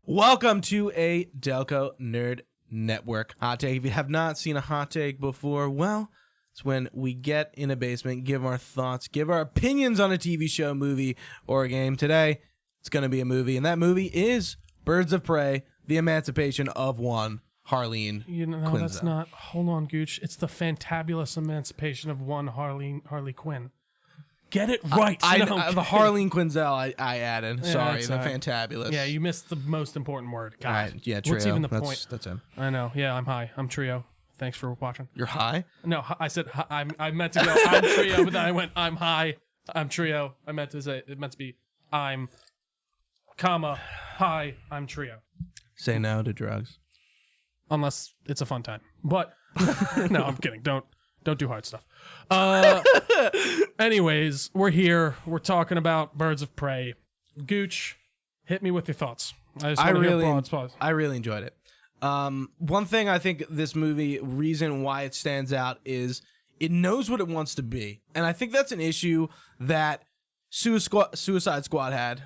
Welcome to a Delco Nerd Network hot take. If you have not seen a hot take before, well, it's when we get in a basement, give our thoughts, give our opinions on a TV show, movie, or a game. Today, it's going to be a movie, and that movie is Birds of Prey, The Emancipation of One Harley Quinn. That's not. Hold on, Gooch. It's the fantabulous emancipation of one Harley Quinn. Get it right. The Harleen Quinzel I added. Sorry, the right. fantabulous. Yeah, you missed the most important word. God. All right, yeah, trio. What's even the point? That's him. I know. Yeah, I'm high. I'm trio. Thanks for watching. You're high? No, I said I meant to go. I'm trio, but then I went. I'm high. I'm trio. I meant to say it meant to be. I'm, comma high. I'm trio. Say no to drugs. Unless it's a fun time. But no, I'm kidding. Don't do hard stuff. Anyways, we're here. We're talking about Birds of Prey. Gooch, hit me with your thoughts. I really enjoyed it. One thing I think this movie, reason why it stands out is it knows what it wants to be. And I think that's an issue that Suicide Squad had,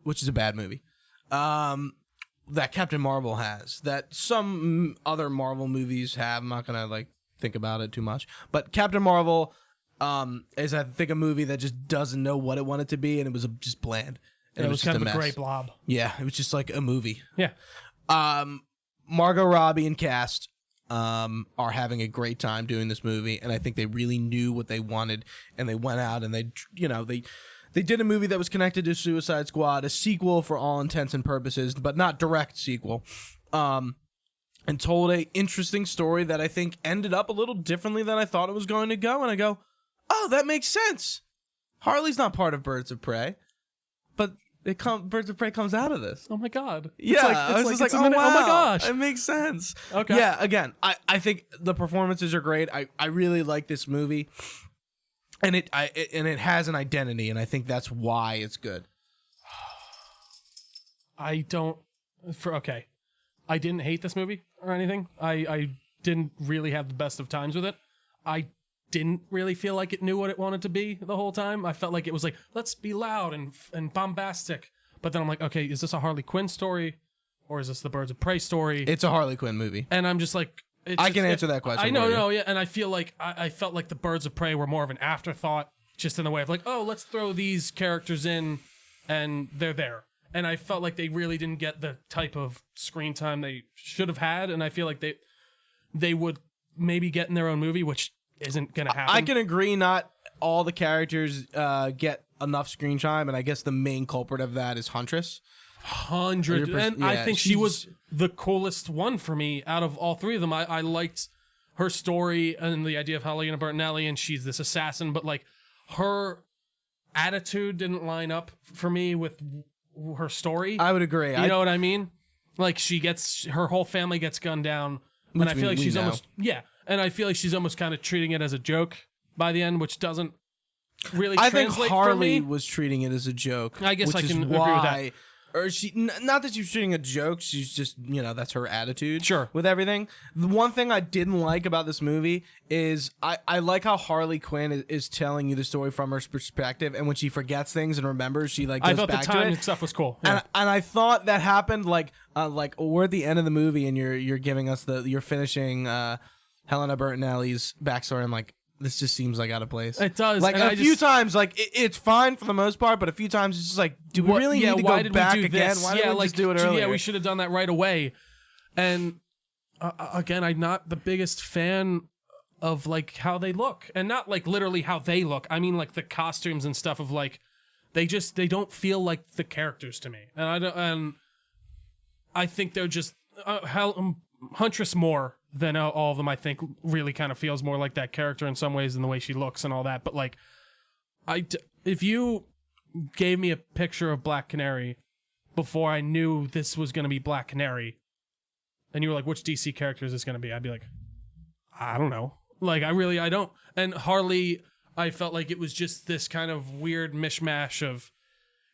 which is a bad movie. That Captain Marvel has, that some other Marvel movies have. I'm not going to think about it too much, but Captain Marvel is, I think, a movie that just doesn't know what it wanted to be, and it was just bland. And it was kind of a gray blob. Yeah, it was just like a movie. Yeah. Margot Robbie and cast are having a great time doing this movie, and I think they really knew what they wanted, and they went out and they did a movie that was connected to Suicide Squad, a sequel for all intents and purposes, but not direct sequel. And told a interesting story that I think ended up a little differently than I thought it was going to go. And I go, oh, that makes sense. Harley's not part of Birds of Prey, but Birds of Prey comes out of this. Oh my God. Yeah, I was just like, oh my gosh. It makes sense. Okay. Yeah, again, I think the performances are great. I really like this movie. And it has an identity, and I think that's why it's good. I didn't hate this movie or anything. I didn't really have the best of times with it. I didn't really feel like it knew what it wanted to be the whole time. I felt like it was like, let's be loud and bombastic. But then I'm like, okay, is this a Harley Quinn story? Or is this the Birds of Prey story? It's a Harley Quinn movie. And I'm just like... I can answer that question. I know, yeah. And I feel like I felt like the Birds of Prey were more of an afterthought, just in the way of like, oh, let's throw these characters in and they're there. And I felt like they really didn't get the type of screen time they should have had. And I feel like they would maybe get in their own movie, which isn't going to happen. I can agree not all the characters get enough screen time. And I guess the main culprit of that is Huntress. 100%. And yeah, I think she was the coolest one for me out of all three of them. I liked her story and the idea of Helena Bertinelli, and she's this assassin. But like her attitude didn't line up for me with her story. I would agree. You know what I mean? Like her whole family gets gunned down, and I feel like she's almost and I feel like she's almost kind of treating it as a joke by the end, which doesn't really translate for me. I think Harley was treating it as a joke. I guess I can agree with that. Or not that she's treating a joke, she's just, that's her attitude. Sure. With everything. The one thing I didn't like about this movie is I like how Harley Quinn is telling you the story from her perspective, and when she forgets things and remembers, she goes back to it. I thought the time and stuff was cool. Yeah. And I thought that happened like we're at the end of the movie and you're giving us you're finishing Helena Bertinelli's backstory. I'm like, this just seems like out of place. It does. Like a few times, it's fine for the most part, but a few times it's just like, do we really need to go back again? Why didn't we just do it earlier? Yeah, we should have done that right away. And again, I'm not the biggest fan of like how they look, and not like literally how they look. I mean like the costumes and stuff of like they don't feel like the characters to me, and I think they're just Huntress more than all of them, I think, really kind of feels more like that character in some ways in the way she looks and all that. But like, if you gave me a picture of Black Canary before I knew this was going to be Black Canary, and you were like, which DC character is this going to be? I'd be like, I don't know. Like, I don't. And Harley, I felt like it was just this kind of weird mishmash of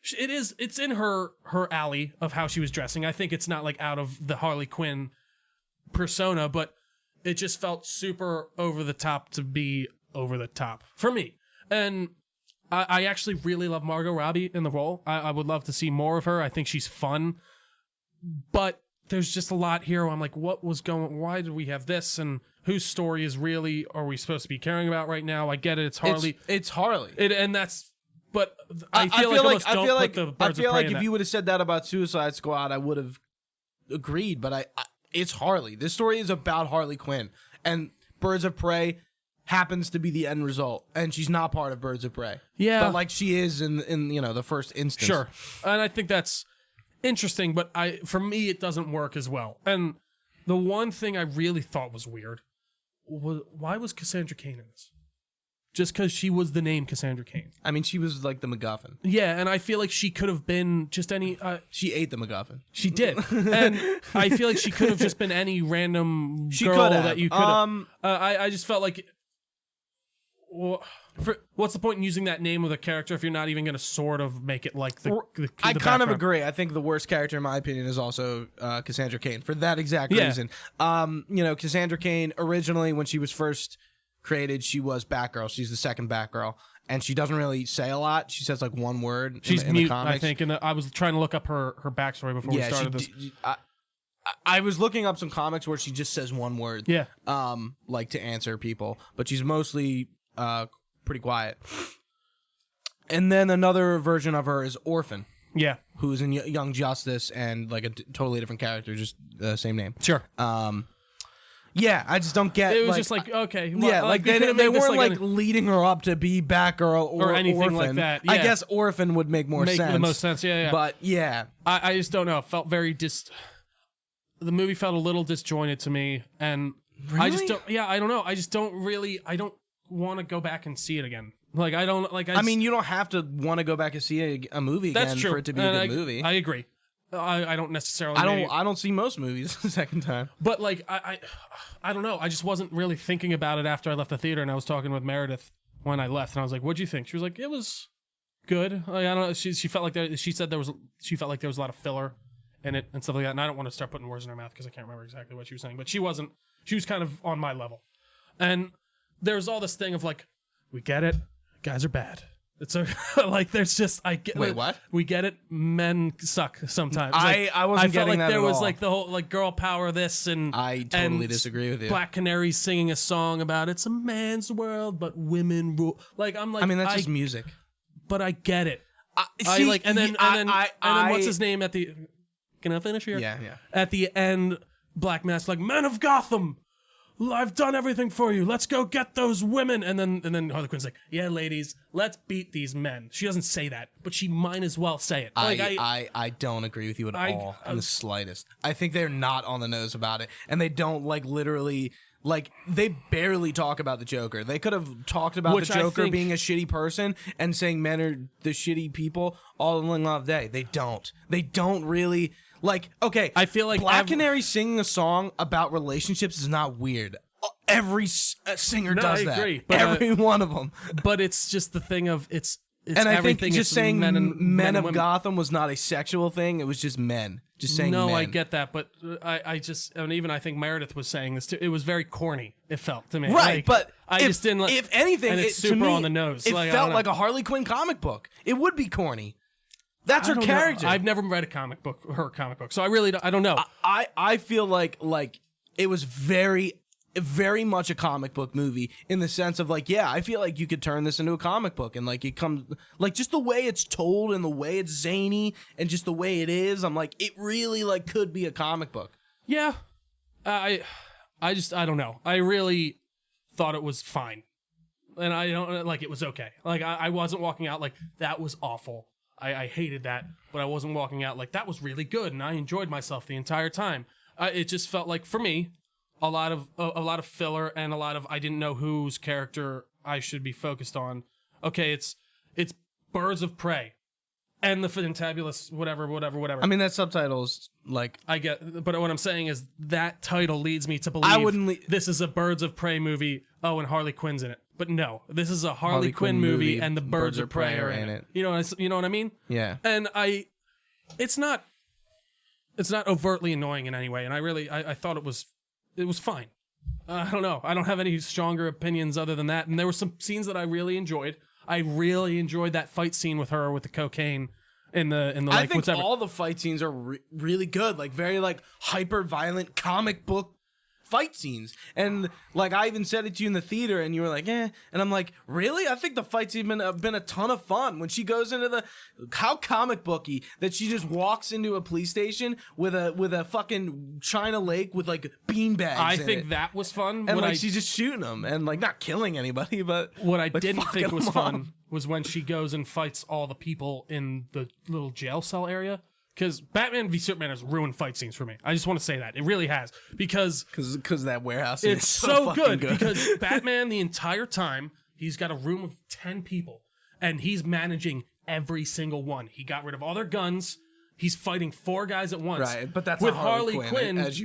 It's in her alley of how she was dressing. I think it's not like out of the Harley Quinn persona, but it just felt super over the top to be over the top for me. And I actually really love Margot Robbie in the role. I would love to see more of her. I think she's fun, but there's just a lot here where I'm like, why did we have this? And whose story are we supposed to be caring about right now? I get it. It's Harley. It's Harley. But I feel like if you would have said that about Suicide Squad, I would have agreed. But it's Harley. This story is about Harley Quinn, and Birds of Prey happens to be the end result, and she's not part of Birds of Prey. Yeah, but like she is in the first instance. Sure, and I think that's interesting. But for me, it doesn't work as well. And the one thing I really thought was weird was, why was Cassandra Cain in this? Just because she was the name Cassandra Cain. I mean, she was like the MacGuffin. Yeah, and I feel like she could have been just any... she ate the MacGuffin. She did. And I feel like she could have just been any random girl that you could have... I just felt like... what's the point in using that name of the character if you're not even going to sort of make it like the I kind of agree. I think the worst character, in my opinion, is also Cassandra Cain for that exact reason. Cassandra Cain, originally, when she was first created, she was Batgirl. She's the second Batgirl, and she doesn't really say a lot. She says like one word. She's in mute, the comics. I think. And I was trying to look up her backstory before we started this. I was looking up some comics where she just says one word. Yeah. Like to answer people, but she's mostly pretty quiet. And then another version of her is Orphan. Yeah. Who's in Young Justice and like a totally different character, just the same name. Sure. Yeah, I just don't get. It was just like, okay, well, yeah, like they weren't like leading her up to be Batgirl or anything Orphan. like that. Yeah. I guess Orphan would make sense. The most sense, yeah. But yeah, I just don't know. It felt very the movie felt a little disjointed to me, and really? I just don't. Yeah, I don't know. I just don't really. I don't want to go back and see it again. Like I don't like. I mean, you don't have to want to go back and see a movie again for it to be a good movie. I agree. I don't necessarily. I don't see most movies the second time. But like I don't know. I just wasn't really thinking about it after I left the theater, and I was talking with Meredith when I left, and I was like, "What'd you think?" She was like, "It was good." Like, I don't know. She felt like she said she felt like there was a lot of filler in it and stuff like that. And I don't want to start putting words in her mouth because I can't remember exactly what she was saying, but she wasn't. She was kind of on my level, and there's all this thing of like, we get it, guys are bad. It's like there's just I get. Wait, what? We get it. Men suck sometimes. I wasn't getting that at all. There was like the whole like girl power this and I totally disagree with you. Black Canary singing a song about it's a man's world but women rule. Like I'm like I mean that's just music. But I get it. See, and then what's his name at the? Can I finish here? Yeah. At the end, Black Mask like Men of Gotham. I've done everything for you. Let's go get those women. And then Harley Quinn's like, yeah, ladies, let's beat these men. She doesn't say that, but she might as well say it. I don't agree with you at all in the slightest. I think they're not on the nose about it, and they don't like literally. Like, they barely talk about the Joker. They could have talked about the Joker being a shitty person and saying men are the shitty people all in one love day. They don't. They don't really... Like, okay, I feel like Black Canary singing a song about relationships is not weird. Every singer does that. I agree, but, every one of them. But it's just the thing of it's and I think just saying men of women. Gotham was not a sexual thing. It was just men. Just saying men. I get that, but I think Meredith was saying this too. It was very corny. It felt to me. Right, like, but I just didn't like. If anything, it's super to me, on the nose. It felt like a Harley Quinn comic book. It would be corny. That's her character. I've never read her comic book, so I don't know. I feel like it was very much a comic book movie in the sense of like, yeah, I feel like you could turn this into a comic book and like it comes like just the way it's told and the way it's zany and just the way it is. I'm like, it really like could be a comic book. Yeah, I don't know. I really thought it was fine, and I don't like it was okay. Like I wasn't walking out like that was awful. I hated that, but I wasn't walking out like that was really good, and I enjoyed myself the entire time. It just felt like for me. A lot of filler and a lot of I didn't know whose character I should be focused on. Okay, it's Birds of Prey, and the fantabulous whatever. I mean, that subtitle's like I get, but what I'm saying is that title leads me to believe I wouldn't this is a Birds of Prey movie. Oh, and Harley Quinn's in it. But no, this is a Harley Quinn movie, and the Birds of Prey are in it. You know what I mean? Yeah. And it's not overtly annoying in any way, and I thought it was fine. I don't know. I don't have any stronger opinions other than that. And there were some scenes that I really enjoyed. I really enjoyed that fight scene with her with the cocaine in the like. I think whatever. all the fight scenes are really good, like very like hyper violent comic book fight scenes. And like I even said it to you in the theater, and you were like, "Eh," and I'm like, "Really?" I think the fights even have been a ton of fun when she goes into how comic booky that she just walks into a police station with a fucking China Lake with like beanbags. I think that was fun, and like she's just shooting them and like not killing anybody, but what I like, didn't think was fun off. was when she goes and fights all the people in the little jail cell area. Because Batman v Superman has ruined fight scenes for me. I just want to say that. It really has. Because that warehouse it's is so good. Because Batman, the entire time, he's got a room of 10 people. And he's managing every single one. He got rid of all their guns. He's fighting 4 guys at once. Right, but that's with not Harley Quinn. There's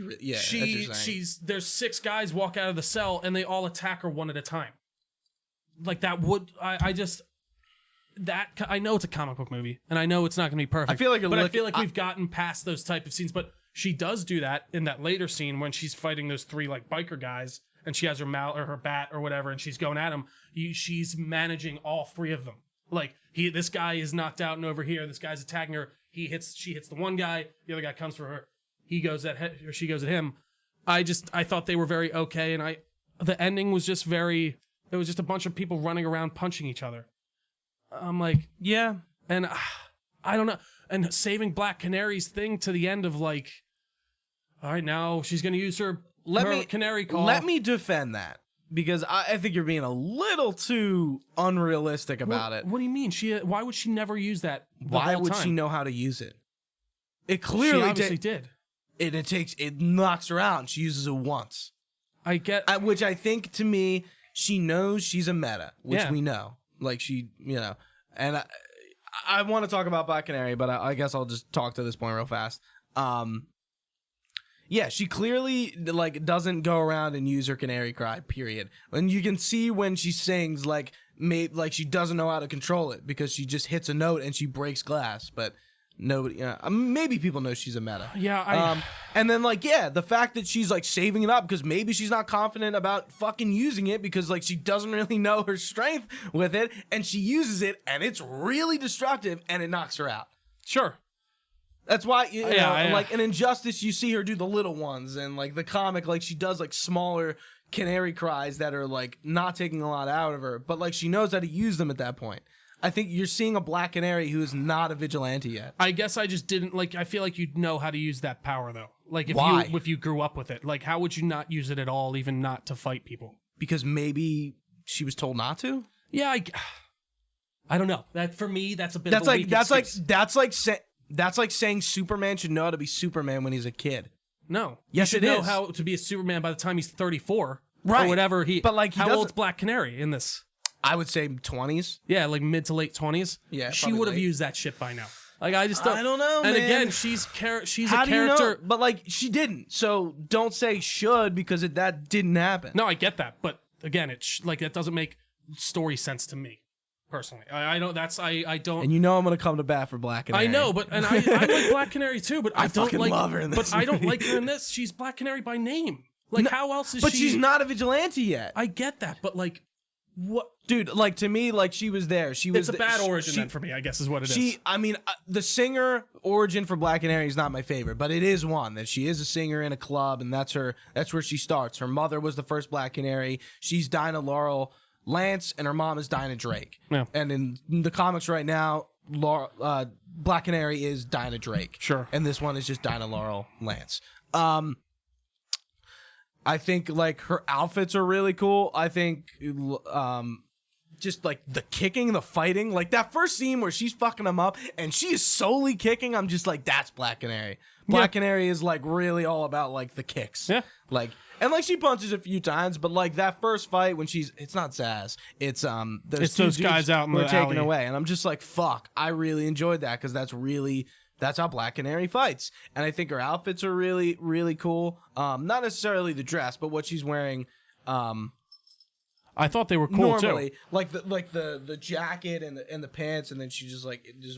6 guys walk out of the cell, and they all attack her one at a time. Like, that would... I know it's a comic book movie, and I know it's not going to be perfect. I feel like we've gotten past those type of scenes. But she does do that in that later scene when she's fighting those 3 like biker guys, and she has her her bat or whatever, and she's going at them. She's managing all 3 of them. Like this guy is knocked out and over here. This guy's attacking her. She hits the one guy. The other guy comes for her. He goes at or she goes at him. I thought they were very okay, and the ending was just very. It was just a bunch of people running around punching each other. I'm like, yeah, and I don't know. And saving Black Canary's thing to the end of like, all right, now she's going to use her Canary call. Let me defend that, because I think you're being a little too unrealistic about it. What do you mean? Why would she never use that? Why would she know how to use it? It clearly she obviously did. It knocks her out, and she uses it once. I get, which I think to me, she knows she's a meta, which we know. Like she, and I want to talk about Black Canary, but I guess I'll just talk to this point real fast. Yeah, she clearly like doesn't go around and use her canary cry. Period. And you can see when she sings like she doesn't know how to control it, because she just hits a note and she breaks glass. But nobody, maybe people know she's a meta. Yeah. And then the fact that she's like saving it up because maybe she's not confident about fucking using it, because like she doesn't really know her strength with it, and she uses it and it's really destructive and it knocks her out. Sure. That's why like in Injustice you see her do the little ones, and like the comic like she does like smaller canary cries that are like not taking a lot out of her, but like she knows how to use them at that point. I think you're seeing a Black Canary who is not a vigilante yet. I guess I just didn't I feel like you'd know how to use that power though. Like if you grew up with it, like how would you not use it at all, even not to fight people? Because maybe she was told not to. Yeah, I don't know. That for me, that's a bit. That's like saying Superman should know how to be Superman when he's a kid. No. Yes, you should know how to be a Superman by the time he's 34, right? Or whatever But like, how old's Black Canary in this? I would say 20s. Yeah, like mid to late 20s. Yeah, she would have used that shit by now. Like I just don't. I don't know. And man. again, she's a character. You know? But like she didn't. So don't say should, because that didn't happen. No, I get that, but again, that doesn't make story sense to me personally. I don't. I don't. And I'm gonna come to bat for Black Canary. I know, but I like Black Canary too. But I don't like. Love her in this. But I don't like her in this. She's Black Canary by name. Like how else is she? But she's not a vigilante yet. I get that, but like. What, dude? Like to me, like she was there. She was. It's a bad origin then for me, I guess, is what it is. I mean, the singer origin for Black Canary is not my favorite, but it is one that she is a singer in a club, and that's where she starts. Her mother was the first Black Canary. She's Dinah Laurel Lance, and her mom is Dinah Drake. Yeah. And in the comics right now, Black Canary is Dinah Drake. Sure. And this one is just Dinah Laurel Lance. I think like her outfits are really cool. I think just like the kicking, the fighting, like that first scene where she's fucking him up and she is solely kicking. I'm just like, that's Black Canary. Black Canary is like really all about like the kicks. Yeah. Like, And like she punches a few times, but like that first fight when it's not Zaz, it's those guys out in the taken alley. away, and I'm just like, fuck, I really enjoyed that because that's how Black Canary fights, and I think her outfits are really really cool. Not necessarily the dress, but what she's wearing. I thought they were cool Normally, too. like the jacket and the pants, and then she just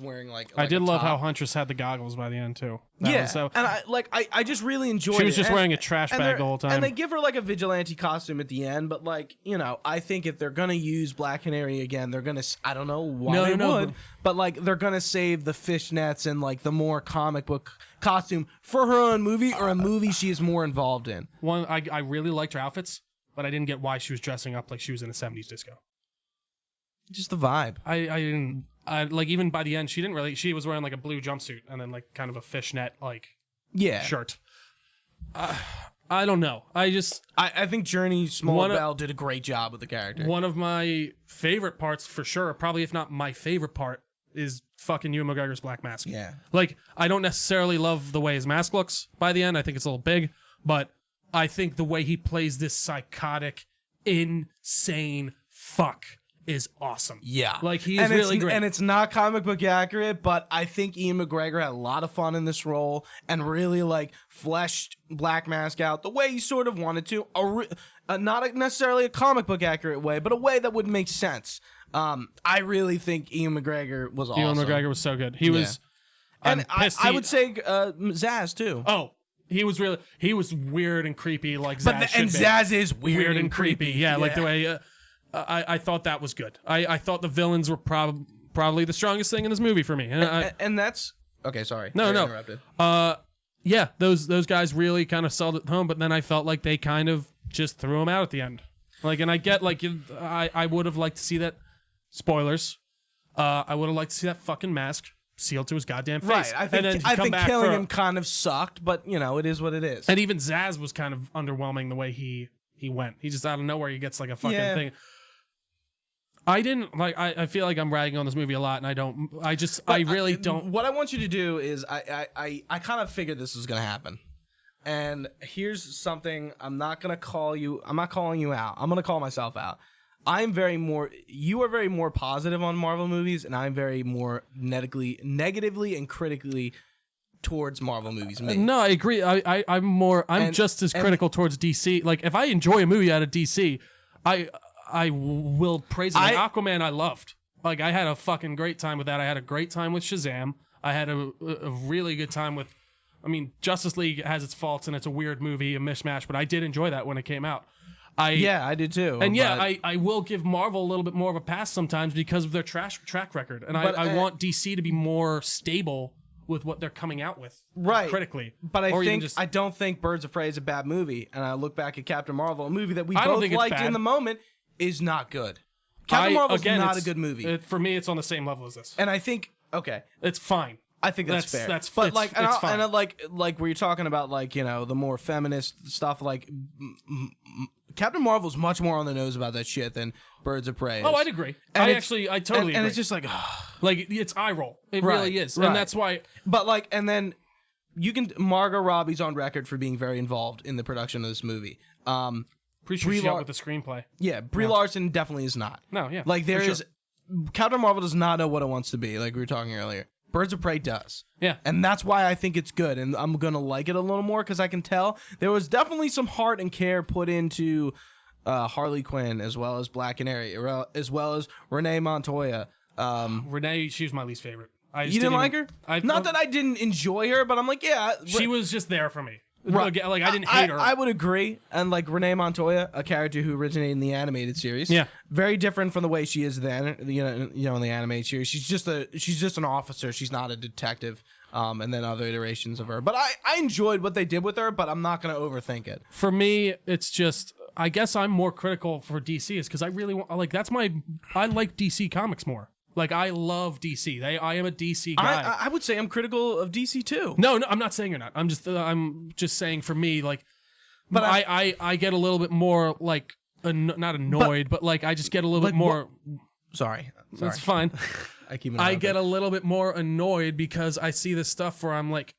wearing like I did a love top. how Huntress had the goggles by the end too. And I just really enjoyed it. She was just And- wearing a trash and bag they're- the whole time. And they give her like a vigilante costume at the end, but like, I think if they're gonna use Black Canary again, they're gonna, I don't know why they would, but like they're gonna save the fishnets and like the more comic book costume for her own movie or a movie she is more involved in. I really liked her outfits, but I didn't get why she was dressing up like she was in a 70s disco. Just the vibe. I didn't like, even by the end she was wearing like a blue jumpsuit and then like kind of a fishnet like shirt. I don't know. I think Journey Smallbell did a great job with the character. One of my favorite parts for sure, probably if not my favorite part, is fucking Ewan McGregor's Black Mask. Yeah. Like, I don't necessarily love the way his mask looks by the end. I think it's a little big, but I think the way he plays this psychotic, insane fuck is awesome. Yeah. Like, he is really great. And it's not comic book accurate, but I think Ian McGregor had a lot of fun in this role and really, like, fleshed Black Mask out the way he sort of wanted to. Not necessarily a comic book accurate way, but a way that would make sense. I really think Ian McGregor was awesome. Ewan McGregor was so good. He was... And I would say Zaz, too. Oh, he was weird and creepy like Zaz and Zaz is weird and creepy. Yeah, like the way... I thought that was good. I thought the villains were probably the strongest thing in this movie for me. And that's... Okay, sorry. No. Interrupted. Yeah, those guys really kind of sold it home, but then I felt like they kind of just threw him out at the end. Like, and I get, like, I would have liked to see that... Spoilers. I would have liked to see that fucking mask sealed to his goddamn face. Right. I think killing him kind of sucked, but, it is what it is. And even Zaz was kind of underwhelming the way he went. He just out of nowhere, he gets, like, a fucking thing. I didn't like. I feel like I'm ragging on this movie a lot, and I don't. I really don't. What I want you to do is, I kind of figured this was gonna happen, and here's something. I'm not calling you out. I'm gonna call myself out. You are very more positive on Marvel movies, and I'm very more negatively and critically towards Marvel movies. No, I agree. I'm just as critical towards DC. Like, if I enjoy a movie out of DC, I will praise it. Like Aquaman, I loved. Like, I had a fucking great time with that. I had a great time with Shazam. I had a really good time with... I mean, Justice League has its faults, and it's a weird movie, a mishmash, but I did enjoy that when it came out. I did too. And I will give Marvel a little bit more of a pass sometimes because of their track record. And I want DC to be more stable with what they're coming out with, right? Critically. But I don't think Birds of Prey is a bad movie. And I look back at Captain Marvel, a movie that we both liked in the moment, is not good. Captain Marvel's not a good movie. For me, it's on the same level as this. And I think, okay, it's fine. I think that's fair. But like, where you're talking about, like, the more feminist stuff, like Captain Marvel's much more on the nose about that shit than Birds of Prey is. Oh, I'd agree. I totally agree. And it's just like, like, it's eye roll. It really is, and that's why. But like, and then Margot Robbie's on record for being very involved in the production of this movie. Pretty sure she helped with the screenplay. Yeah, Brie Larson definitely is not. No, yeah. Like, Captain Marvel does not know what it wants to be, like we were talking earlier. Birds of Prey does. Yeah. And that's why I think it's good, and I'm going to like it a little more, because I can tell there was definitely some heart and care put into Harley Quinn, as well as Black Canary, as well as Renee Montoya. Renee, she was my least favorite. You didn't like her? Not that I didn't enjoy her, but I'm like, yeah. She was just there for me. Right. Like, I didn't hate her. I would agree. And like Renee Montoya, a character who originated in the animated series. Yeah. Very different from the way she is then, in the animated series. She's just an officer. She's not a detective. And then other iterations of her. But I enjoyed what they did with her, but I'm not going to overthink it. For me, it's just, I guess I'm more critical for DC is because I really want, like, I like DC comics more. Like, I love DC. I am a DC guy. I would say I'm critical of DC too. No, I'm not saying you're not. I'm just saying for me, like, but I get a little bit more, like, not annoyed, but like, I just get a little bit more. Sorry. That's fine. I get a little bit more annoyed because I see this stuff where I'm like,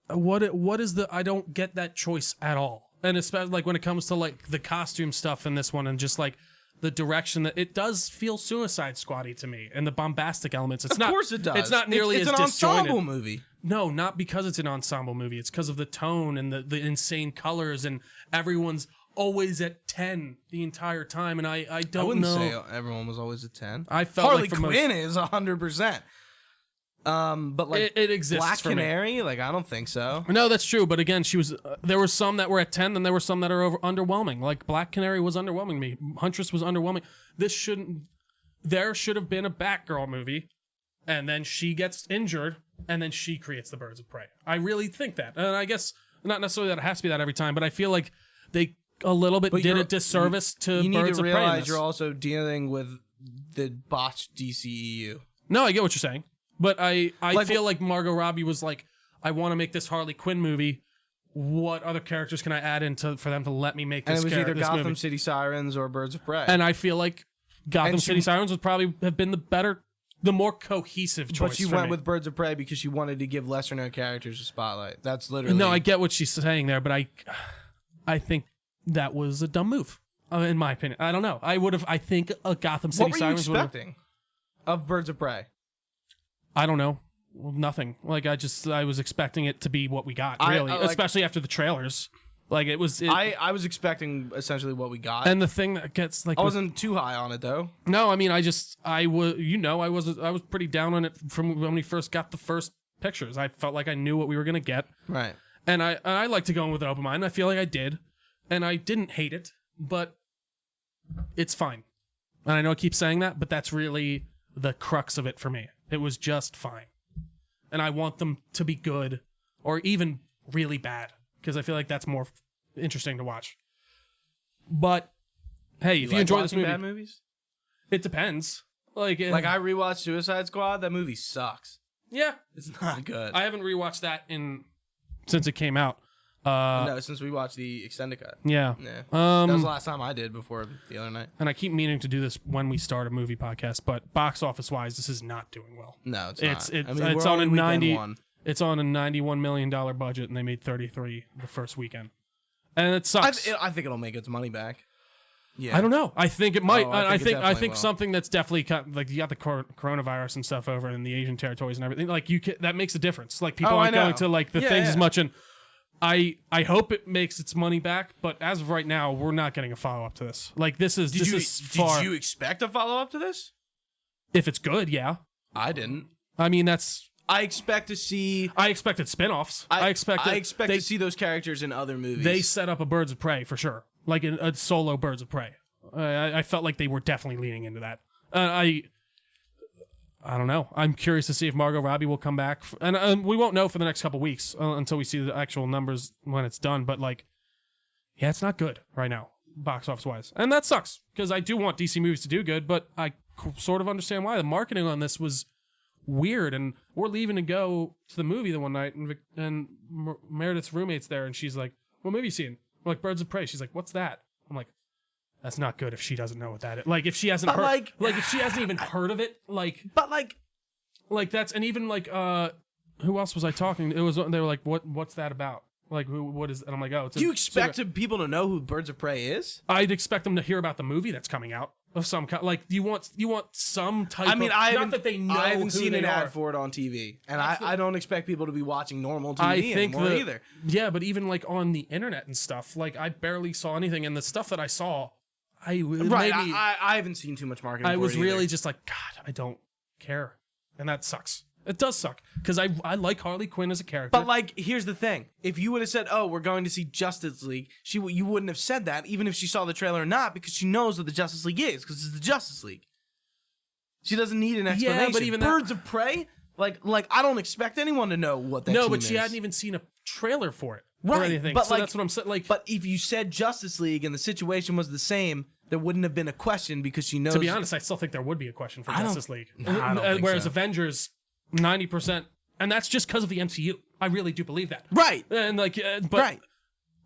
what is I don't get that choice at all. And especially like when it comes to like the costume stuff in this one and just like the direction that it does feel Suicide Squad-y to me and the bombastic elements. It's Of course it does. It's not nearly it's as an disjointed. ensemble movie. No, not because it's an ensemble movie. It's because of the tone and the insane colors and everyone's always at 10 the entire time. And I don't I wouldn't know. say everyone was always at 10. I felt Harley like for Quinn is 100%. But like it exists Black for me. Canary, like I don't think so. No, that's true. But again, she was. There were some that were at 10, and there were some that are underwhelming. Like Black Canary was underwhelming me. Huntress was underwhelming. This shouldn't. There should have been a Batgirl movie, and then she gets injured, and then she creates the Birds of Prey. I really think that, and I guess not necessarily that it has to be that every time, but I feel like they a little bit did a disservice to you Birds need to of Prey. realize you're also dealing with the botched DCEU. No, I get what you're saying. But I Like, feel like Margot Robbie was like, I want to make this Harley Quinn movie. What other characters can I add in for them to let me make And this it was either this Gotham movie? City Sirens or Birds of Prey. And I feel like Gotham And she- City Sirens would probably have been the more cohesive choice. But she for went me. with Birds of Prey because she wanted to give lesser known characters a spotlight. That's literally No, I get what she's saying there, but I think that was a dumb move, in my opinion. I don't know. I think a Gotham City What were you Sirens would have. expecting of Birds of Prey? I don't know. Nothing. Like I was expecting it to be what we got, really, especially after the trailers. Like it was. I was expecting essentially what we got. And the thing that gets like I wasn't too high on it though. no, I mean I was pretty down on it from when we first got the first pictures. I felt like I knew what we were gonna get, Right. and I like to go in with an open mind. I feel like I did, and I didn't hate it, but it's fine. And I know I keep saying that, but that's really the crux of it for me. It was just fine, and I want them to be good or even really bad because I feel like that's more interesting to watch. But hey, if you like enjoy this watching movie, bad movies? it depends. Like Like I rewatched Suicide Squad. That movie sucks. yeah, It's not good. I haven't rewatched that since it came out. No, since we watched the extended cut. Yeah. Yeah. That was the last time I did before the other night. And I keep meaning to do this when we start a movie podcast, but box office wise, this is not doing well. No, it's It's not. I mean, it's we're on a only weekend 90. one. It's on a $91 million budget, and they made 33 the first weekend, and it sucks. I think it'll make its money back. Yeah. I don't know. I think it might. Oh, I think it definitely will. something that's definitely like you got the coronavirus and stuff over in the Asian territories and everything. Like that makes a difference. Like people Oh, I aren't going know. to like the Yeah, things yeah. as much. And I hope it makes its money back. But as of right now, we're not getting a follow up to this. Like this is Did far. you expect a follow up to this? If it's good, yeah. I didn't. I mean that's. I expect to see. I expected spin-offs. I expect to see those characters in other movies. They set up a Birds of Prey for sure, like a solo Birds of Prey. I felt like they were definitely leaning into that. I don't know. I'm curious to see if Margot Robbie will come back, and we won't know for the next couple weeks until we see the actual numbers when it's done. But like, yeah, it's not good right now, box office wise, and that sucks because I do want DC movies to do good, but I sort of understand why the marketing on this was weird. And we're leaving to go to the movie the one night, and Meredith's roommate's there, and she's like, "What movie you seeing?" We're like, "Birds of Prey." She's like, "What's that?" I'm like, "That's not good if she doesn't know what that is." Like if she hasn't heard, like if she hasn't even heard of it, like that's, and even like who else was I talking? It was they were like, "What's that about?" Like what is? And I'm like, "Oh, it's." Do you expect people to know who Birds of Prey is? I'd expect them to hear about the movie that's coming out of some kind. Like you want some type. I mean, not that they know. I haven't who seen they an are. ad for it on TV, and I don't expect people to be watching normal TV I think anymore either. Yeah, but even like on the internet and stuff, like I barely saw anything, and the stuff that I saw, I haven't seen too much marketing. I was for it really either. just like, God, I don't care, and that sucks. It does suck because I like Harley Quinn as a character. But like, here's the thing: if you would have said, "Oh, we're going to see Justice League," you wouldn't have said that, even if she saw the trailer or not, because she knows what the Justice League is, because it's the Justice League. She doesn't need an explanation. Yeah, but even Birds of Prey, like I don't expect anyone to know what that. no, team but she is. hadn't even seen a trailer for it or Right, anything. but so like- that's what I'm saying. Like, But if you said Justice League and the situation was the same, there wouldn't have been a question because she knows. to be honest, I still think there would be a question for I don't- Justice League. No, I don't think Whereas so. Avengers, 90%, and that's just because of the MCU. I really do believe that. Right. And like, but Right.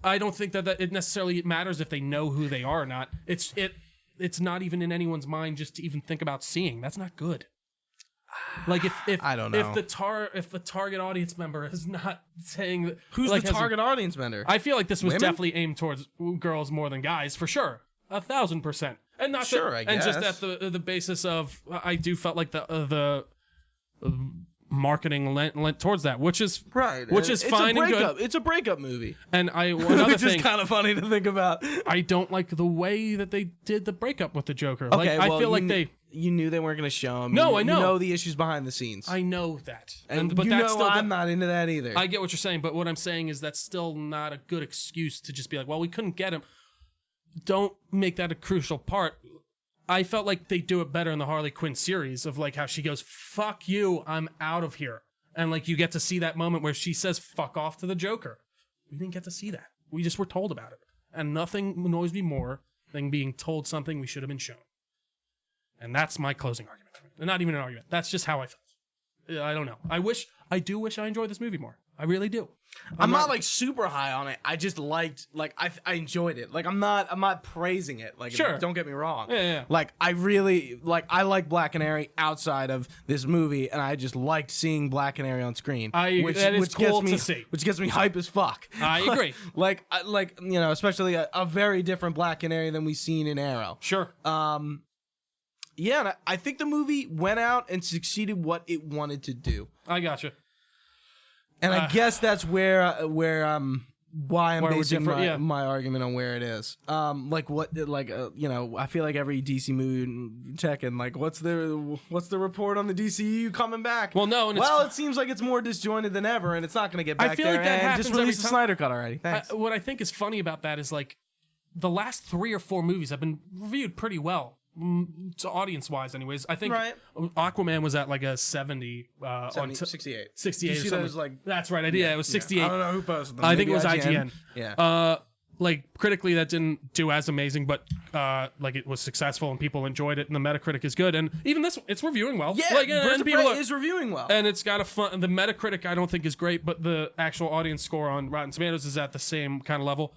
I don't think that it necessarily matters if they know who they are or not. It's not even in anyone's mind just to even think about seeing. That's not good. Like if I don't know. if the target audience member is not saying that, Who's like, the target audience member? I feel like this was Women? definitely aimed towards girls more than guys, for sure, 1,000%. And not Sure, that, I and just guess. at the basis of, I do felt like the marketing lent towards that, which is right, which is fine and good. It's a breakup movie, And another which thing, is kind of funny to think about. I don't like the way that they did the breakup with the Joker. Okay, like, well, I feel like you knew they weren't going to show him. No, I know. You know the issues behind the scenes. I know that, but that's still I'm not into that either. I get what you're saying, but what I'm saying is that's still not a good excuse to just be like, well, we couldn't get him. Don't make that a crucial part. I felt like they do it better in the Harley Quinn series of like how she goes, fuck you, I'm out of here. And like you get to see that moment where she says fuck off to the Joker. We didn't get to see that. We just were told about it. And nothing annoys me more than being told something we should have been shown. And that's my closing argument. And not even an argument. That's just how I felt. I don't know. I do wish I enjoyed this movie more. I really do. I'm not like super high on it. I just liked, like, I enjoyed it. Like, I'm not praising it. Like, Sure. Don't get me wrong. Yeah. Like, I really like Black Canary outside of this movie, and I just liked seeing Black Canary on screen. That is cool to see. Which gets me hype as fuck. I agree. like you know, especially a very different Black Canary than we've seen in Arrow. Sure. Yeah, and I think the movie went out and succeeded what it wanted to do. I gotcha. And I guess that's why I'm basing my argument on where it is. Like what, like you know, I feel like every DC movie checking, like what's the report on the DCU coming back? Well, no, and it seems like it's more disjointed than ever, and it's not going to get back. I feel there. like that and happens just release every the time. Snyder cut already. Thanks. What I think is funny about that is like the last 3 or 4 movies have been reviewed pretty well. Audience wise, anyways. I think Right. Aquaman was at like a 70 68. 68 You or see something. those, like, that's right. It was 68. I don't know who posted them. I think Maybe it was IGN. Yeah. Like critically, that didn't do as amazing, but like it was successful and people enjoyed it, and the Metacritic is good, and even this, it's reviewing well. Yeah, like, Birds and of people Prey are- is reviewing well. and it's got a fun. The Metacritic I don't think is great, but the actual audience score on Rotten Tomatoes is at the same kind of level.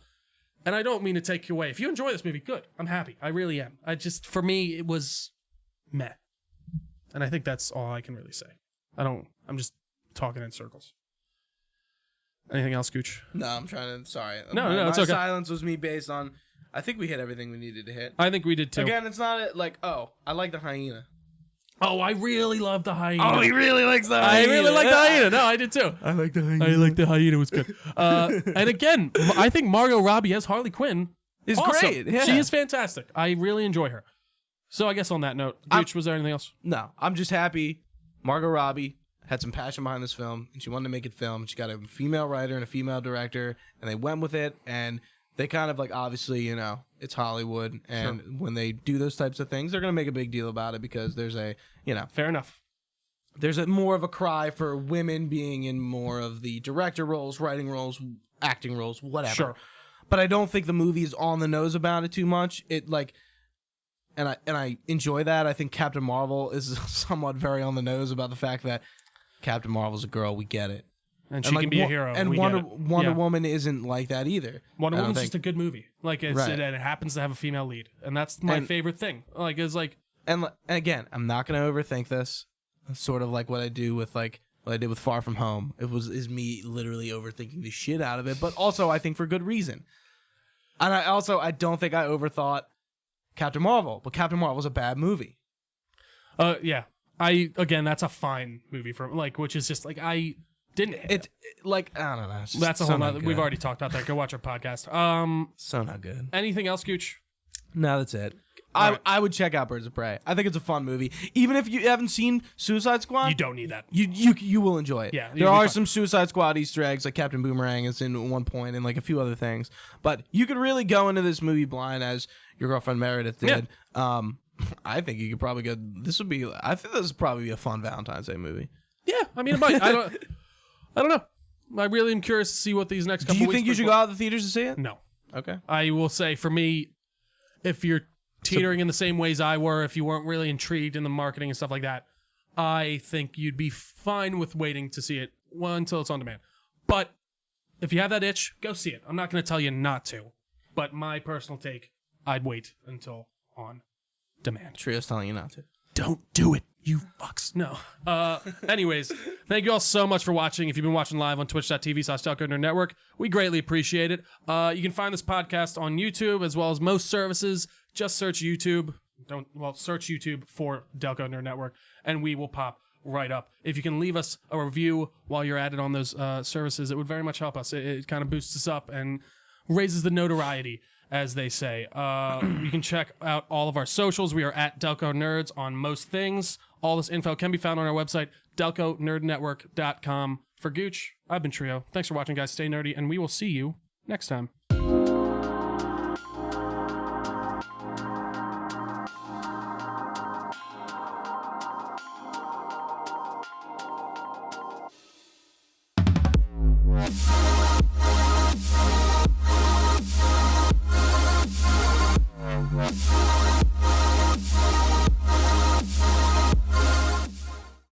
And I don't mean to take you away. If you enjoy this movie, good. I'm happy. I really am. For me, it was meh. And I think that's all I can really say. I'm just talking in circles. Anything else, Gooch? No, I'm trying to. Sorry. No, it's my okay. silence was me based on. I think we hit everything we needed to hit. I think we did too. Again, it's not like, oh, I like the hyena. Oh, I really love the hyena. Oh, he really likes the hyena. I really like the hyena. No, I did too. I like the hyena. I like the hyena. It was good. And again, I think Margot Robbie as Harley Quinn is awesome. great. Yeah. She is fantastic. I really enjoy her. So I guess on that note, Gooch, was there anything else? No, I'm just happy Margot Robbie had some passion behind this film, and she wanted to make it film. She got a female writer and a female director, and they went with it, and they kind of like, obviously, you know, it's Hollywood, and when they do those types of things, they're going to make a big deal about it because there's a, you know. Fair enough. There's a more of a cry for women being in more of the director roles, writing roles, acting roles, whatever. Sure. But I don't think the movie is on the nose about it too much. It like, and I enjoy that. I think Captain Marvel is somewhat very on the nose about the fact that Captain Marvel's a girl. We get it. And she can be a hero. And we Wonder get it. Wonder Yeah. Woman isn't like that either. Wonder I don't Woman's think. just a good movie. Like it's Right. and it happens to have a female lead, and that's my And- favorite thing. Like it's like And again, I'm not gonna overthink this. It's sort of like what I did with Far From Home. Is me literally overthinking the shit out of it, but also I think for good reason. And I don't think I overthought Captain Marvel, but Captain Marvel's a bad movie. yeah. That's a fine movie for like, which is just like I didn't. It like I don't know. It's just That's a so whole not nother. good. We've already talked about that. Go watch our podcast. So not good. Anything else, Gooch? No, that's it. Alright. I would check out Birds of Prey. I think it's a fun movie. Even if you haven't seen Suicide Squad, You don't need that. you will enjoy it. Yeah, there you'll be are fine. some Suicide Squad Easter eggs, like Captain Boomerang is in one point, and like a few other things. But you could really go into this movie blind, as your girlfriend Meredith did. I think you could probably go. I think this would probably be a fun Valentine's Day movie. Yeah, I mean, I don't know. I really am curious to see what these next Do couple you weeks think you should bring go out to the theaters to see it? No. Okay. I will say for me, if you're teetering in the same ways I were, if you weren't really intrigued in the marketing and stuff like that, I think you'd be fine with waiting to see it until it's on demand. But if you have that itch, go see it. I'm not going to tell you not to. But my personal take, I'd wait until on demand. Trio's telling you not to. Don't do it. You fucks. No. Anyways, thank you all so much for watching. If you've been watching live on twitch.tv/Delco Nerd Network, we greatly appreciate it. You can find this podcast on YouTube as well as most services. Just search YouTube. Search YouTube for Delco Nerd Network, and we will pop right up. If you can leave us a review while you're at it on those services, it would very much help us. It kind of boosts us up and raises the notoriety, as they say. You can check out all of our socials. We are at Delco Nerds on most things. All this info can be found on our website, delconerdnetwork.com. For Gooch, I've been Trio. Thanks for watching, guys. Stay nerdy, and we will see you next time.